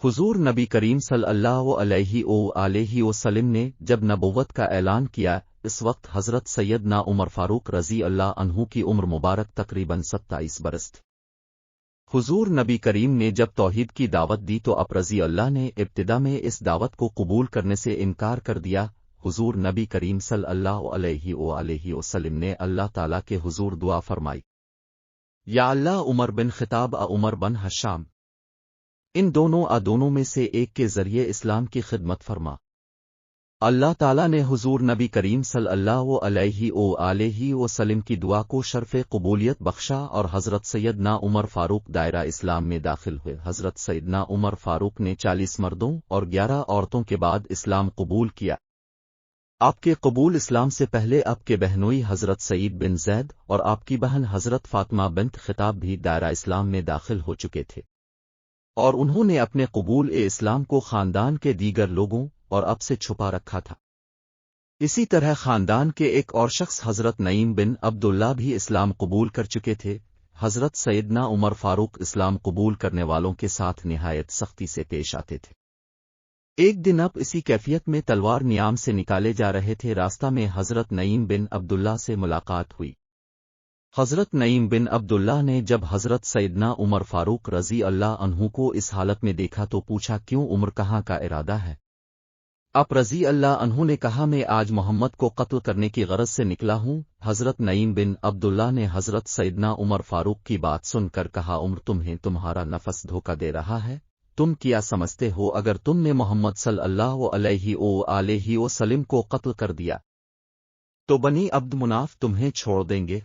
हुजूर नबी करीम सल्लल्लाहु अलैहि वसल्लम ने जब नबुव्वत का ऐलान किया, इस वक्त हज़रत सैयदना उमर फारूक रज़ी अल्लाह अन्हु की उम्र मुबारक तकरीबन 27 बरस थी। हुजूर नबी करीम ने जब तौहीद की दावत दी तो आप रज़ी अल्लाह ने इब्तिदा में इस दावत को कबूल करने से इनकार कर दिया। हुजूर नबी करीम सल्लल्लाहु अलैहि वसल्लम ने अल्लाह ताला के हुजूर दुआ फरमाई, या अल्लाह उमर बिन खिताब उमर बन हशाम, इन दोनों में से एक के जरिए इस्लाम की खिदमत फरमा। अल्लाह ताला ने हुजूर नबी करीम सल्लल्लाहु अलैहि वसल्लम की दुआ को शर्फ़े कबूलियत बख्शा और हज़रत सैयदना उमर फारूक दायरा इस्लाम में दाखिल हुए। हज़रत सैयदना उमर फारूक ने 40 मर्दों और 11 औरतों के बाद इस्लाम कबूल किया। आपके कबूल इस्लाम से पहले आपके बहनोई हज़रत सईद बिन जैद और आपकी बहन हज़रत फातिमा बिन्त खिताब भी दायरा इस्लाम में दाखिल हो चुके थे, और उन्होंने अपने कबूल इस्लाम को खानदान के दीगर लोगों और अब से छुपा रखा था। इसी तरह खानदान के एक और शख्स हज़रत नईम बिन अब्दुल्ला भी इस्लाम कबूल कर चुके थे। हज़रत सैयदना उमर फारूक इस्लाम कबूल करने वालों के साथ निहायत सख्ती से पेश आते थे। एक दिन अब इसी कैफियत में तलवार नियाम से निकाले जा रहे थे। रास्ता में हज़रत नईम बिन अब्दुल्ला से मुलाकात हुई। हज़रत नईम बिन अब्दुल्ला ने जब हज़रत सैयदना उमर फारूक रज़ी अल्लाह अन्हु को इस हालत में देखा तो पूछा, क्यों उमर, कहाँ का इरादा है? आप रज़ी अल्लाह अन्हु ने कहा, मैं आज मोहम्मद को कत्ल करने की गरज से निकला हूँ। हज़रत नईम बिन अब्दुल्ला ने हज़रत सैयदना उमर फारूक की बात सुनकर कहा, उमर, तुम्हें तुम्हारा नफस धोखा दे रहा है। तुम क्या समझते हो, अगर तुमने मोहम्मद सल्लल्लाहु अलैहि वसल्लम को कत्ल कर दिया तो बनी अब्द मुनाफ तुम्हें छोड़ देंगे,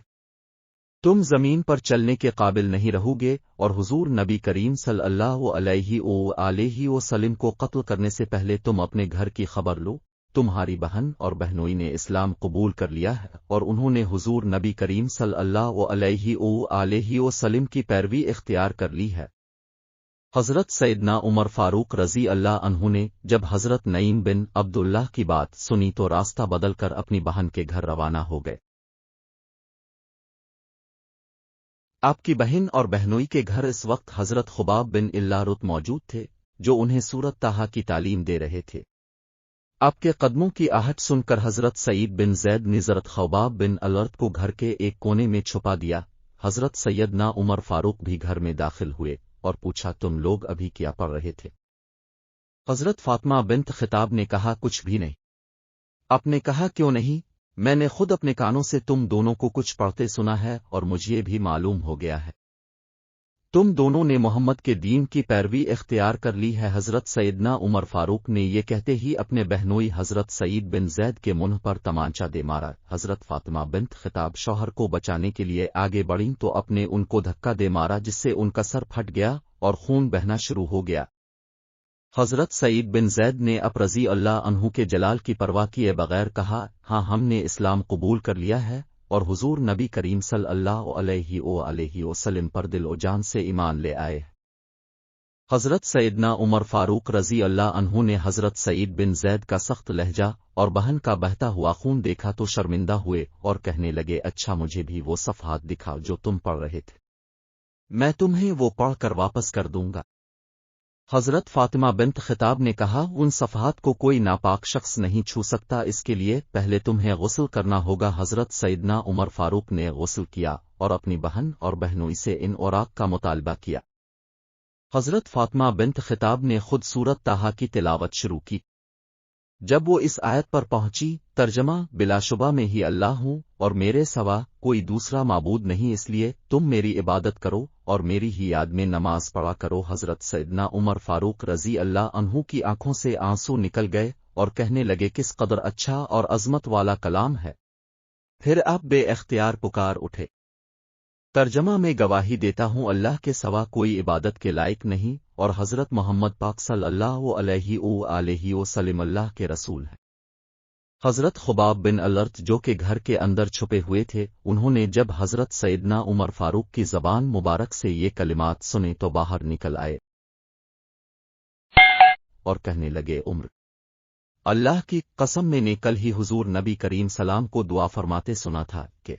तुम जमीन पर चलने के काबिल नहीं रहोगे। और हुजूर नबी करीम सल्लल्लाहु अलैहि वसल्लम को कत्ल करने से पहले तुम अपने घर की खबर लो, तुम्हारी बहन और बहनोई ने इस्लाम कबूल कर लिया है और उन्होंने हुजूर नबी करीम सल्लल्लाहु अलैहि वसल्लम की पैरवी इख्तियार कर ली है। हज़रत सैयदना उमर फारूक रज़ी अल्लाह अन्हु ने जब हज़रत नईम बिन अब्दुल्लाह की बात सुनी तो रास्ता बदलकर अपनी बहन के घर रवाना हो गए। आपकी बहन और बहनोई के घर इस वक्त हज़रत खुबाब बिन इल्लारुत मौजूद थे, जो उन्हें सूरत ताहा की तालीम दे रहे थे। आपके कदमों की आहट सुनकर हज़रत सईद बिन जैद ने हज़रत खुबाब बिन अलर्त को घर के एक कोने में छुपा दिया। हज़रत सैयदना उमर फारूक भी घर में दाखिल हुए और पूछा, तुम लोग अभी क्या पढ़ रहे थे? हज़रत फातिमा बिन्त खिताब ने कहा, कुछ भी नहीं। आपने कहा, क्यों नहीं? मैंने खुद अपने कानों से तुम दोनों को कुछ पढ़ते सुना है और मुझे भी मालूम हो गया है तुम दोनों ने मोहम्मद के दीन की पैरवी इख्तियार कर ली है। हज़रत सैयदना उमर फारूक ने ये कहते ही अपने बहनोई हज़रत सईद बिन जैद के मुंह पर तमांचा दे मारा। हज़रत फातिमा बिन्त खिताब शौहर को बचाने के लिए आगे बढ़ीं तो अपने उनको धक्का दे मारा, जिससे उनका सर फट गया और खून बहना शुरू हो गया। हज़रत सईद बिन जैद ने अब रज़ी अल्लाह अन्हु के जलाल की परवाह किए बगैर कहा, हाँ, हमने इस्लाम कबूल कर लिया है और हुजूर नबी करीम सल्लल्लाहु अलैहि वसल्लम पर दिल और जान से ईमान ले आए। हज़रत सैयदना उमर फारूक रज़ी अल्लाह अन्हु ने हज़रत सईद बिन जैद का सख्त लहजा और बहन का बहता हुआ खून देखा तो शर्मिंदा हुए और कहने लगे, अच्छा, मुझे भी वो सफ़हात दिखाओ जो तुम पढ़ रहे थे, मैं तुम्हें वो पढ़ कर वापस कर दूंगा। हज़रत फातिमा बिन्त खिताब ने कहा, उन सफ़हात को कोई नापाक शख्स नहीं छू सकता, इसके लिए पहले तुम्हें गुस्ल करना होगा। हज़रत सैयदना उमर फारूक ने गुस्ल किया और अपनी बहन और बहनोई से इन औराक का मुतालबा किया। हज़रत फातिमा बिन्त खिताब ने खुद सूरत ताहा की तिलावत शुरू की। जब वो इस आयत पर पहुंची, तर्जमा, बिलाशुबा में ही अल्लाह हूँ और मेरे सिवा कोई दूसरा माबूद नहीं, इसलिए तुम मेरी इबादत करो और मेरी ही याद में नमाज पढ़ा करो। हज़रत सैयदना उमर फारूक रज़ी अल्लाह अन्हु की आंखों से आंसू निकल गए और कहने लगे, किस कदर अच्छा और अज़मत वाला कलाम है। फिर आप बे-इख्तियार पुकार उठे। तर्जमा में गवाही देता हूँ अल्लाह के सिवा कोई इबादत के लायक नहीं और हज़रत मोहम्मद पाक सल्लल्लाहु अलैहि वसल्लम अल्लाह के रसूल हैं। हज़रत खुबाब बिन अलर्त जो के घर के अंदर छुपे हुए थे, उन्होंने जब हज़रत सैयदना उमर फारूक की ज़बान मुबारक से ये कलिमात सुने तो बाहर निकल आए और कहने लगे, उमर, अल्लाह की कसम, मैंने कल ही हुजूर नबी करीम सलाम को दुआ फरमाते सुना था कि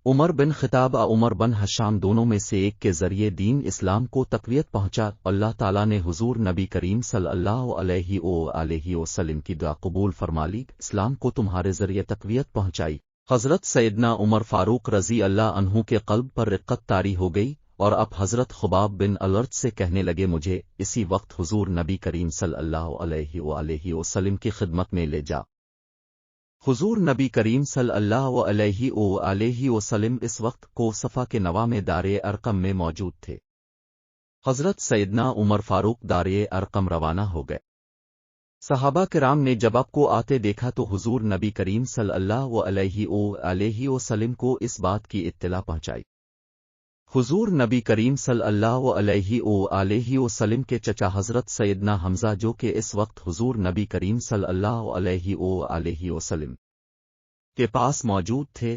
عمر بن خطاب عمر بن حشام دونوں میں سے ایک کے ذریعے دین اسلام کو تقویت پہنچا. اللہ تعالیٰ نے حضور نبی کریم صلی اللہ علیہ وسلم کی دعا قبول فرما لی، اسلام کو تمہارے ذریعے تقویت پہنچائی. حضرت سیدنا عمر فاروق رضی اللہ عنہ کے قلب پر رقت طاری ہو گئی اور اب حضرت خباب بن الارت سے کہنے لگے مجھے اسی وقت حضور نبی کریم صلی اللہ علیہ وسلم کی خدمت میں لے جا. حضور نبی کریم صلی اللہ علیہ وسلم اس وقت کو صفا کے نوا میں دار ارقم میں موجود تھے. حضرت سیدنا عمر فاروق دار ارقم روانہ ہو گئے. صحابہ کرام نے جب آپ کو آتے دیکھا تو حضور نبی کریم صلی اللہ علیہ وسلم کو اس بات کی اطلاع پہنچائی. حضور نبی کریم صلی اللہ علیہ وسلم کے چچا حضرت سیدنا حمزہ جو کہ اس وقت حضور نبی کریم صلی اللہ علیہ وسلم کے پاس موجود تھے،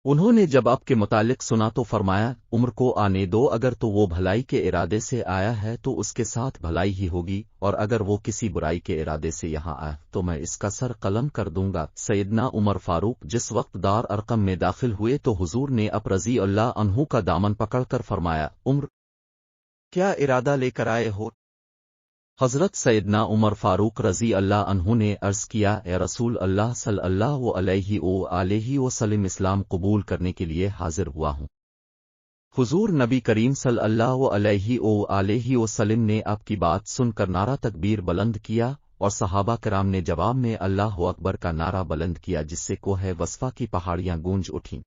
انہوں نے جب آپ کے متعلق سنا تو فرمایا عمر کو آنے دو، اگر تو وہ بھلائی کے ارادے سے آیا ہے تو اس کے ساتھ بھلائی ہی ہوگی، اور اگر وہ کسی برائی کے ارادے سے یہاں آیا تو میں اس کا سر قلم کر دوں گا. سیدنا عمر فاروق جس وقت دار ارقم میں داخل ہوئے تو حضور نے اب رضی اللہ عنہ کا دامن پکڑ کر فرمایا عمر کیا ارادہ لے کر آئے ہو؟ حضرت سیدنا عمر فاروق رضی اللہ عنہ نے عرض کیا اے رسول اللہ صلی اللہ علیہ وسلم اسلام قبول کرنے کے لیے حاضر ہوا ہوں. حضور نبی کریم صلی اللہ علیہ وسلم نے آپ کی بات سن کر نعرہ تکبیر بلند کیا اور صحابہ کرام نے جواب میں اللہ اکبر کا نعرہ بلند کیا جس سے کوہ وصفہ کی پہاڑیاں گونج اٹھیں.